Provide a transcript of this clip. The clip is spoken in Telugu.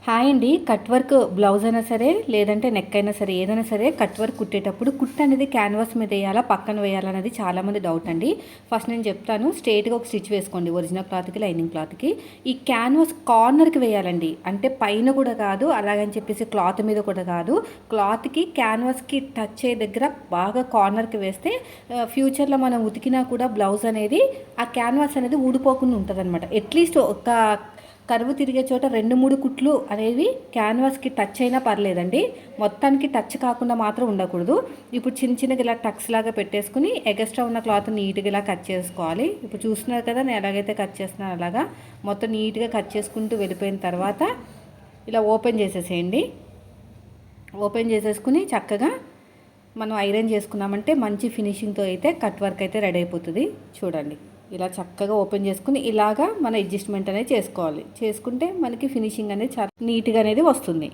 హాయ్ అండి. కట్ వర్క్ బ్లౌజ్ అయినా సరే లేదంటే నెక్ అయినా సరే ఏదైనా సరే కట్ వర్క్ కుట్టేటప్పుడు కుట్టు అనేది క్యాన్వాస్ మీద వేయాలా పక్కన వేయాలనేది చాలామంది డౌట్ అండి. ఫస్ట్ నేను చెప్తాను, స్ట్రేట్గా ఒక స్టిచ్ వేసుకోండి ఒరిజినల్ క్లాత్కి లైనింగ్ క్లాత్కి. ఈ క్యాన్వాస్ కార్నర్కి వేయాలండి, అంటే పైన కూడా కాదు అలాగని చెప్పేసి క్లాత్ మీద కూడా కాదు, క్లాత్కి క్యాన్వాస్కి టచ్ అయ్యే దగ్గర బాగా కార్నర్కి వేస్తే ఫ్యూచర్లో మనం ఉతికినా కూడా బ్లౌజ్ అనేది ఆ క్యాన్వాస్ అనేది ఊడిపోకుండా ఉంటుంది అనమాట. అట్లీస్ట్ ఒక కరువు తిరిగే చోట 2-3 కుట్లు అనేవి క్యాన్వాస్కి టచ్ అయినా పర్లేదండి, మొత్తానికి టచ్ కాకుండా మాత్రం ఉండకూడదు. ఇప్పుడు చిన్నగా ఇలా టక్స్ లాగా పెట్టేసుకుని ఎగస్ట్రా ఉన్న క్లాత్ నీట్గా ఇలా కట్ చేసుకోవాలి. ఇప్పుడు చూస్తున్నారు కదా నేను ఎలాగైతే కట్ చేస్తున్నాను అలాగా మొత్తం నీట్గా కట్ చేసుకుంటూ వెళ్ళిపోయిన తర్వాత ఇలా ఓపెన్ చేసేసేయండి. ఓపెన్ చేసేసుకుని చక్కగా మనం ఐరన్ చేసుకున్నామంటే మంచి ఫినిషింగ్తో అయితే కట్ వర్క్ అయితే రెడీ అయిపోతుంది. చూడండి, ఇలా చక్కగా ఓపెన్ చేసుకుని ఇలాగా మన అడ్జస్ట్మెంట్ అనేది చేసుకోవాలి. చేసుకుంటే మనకి ఫినిషింగ్ అనేది చాలా నీట్గా అనేది వస్తుంది.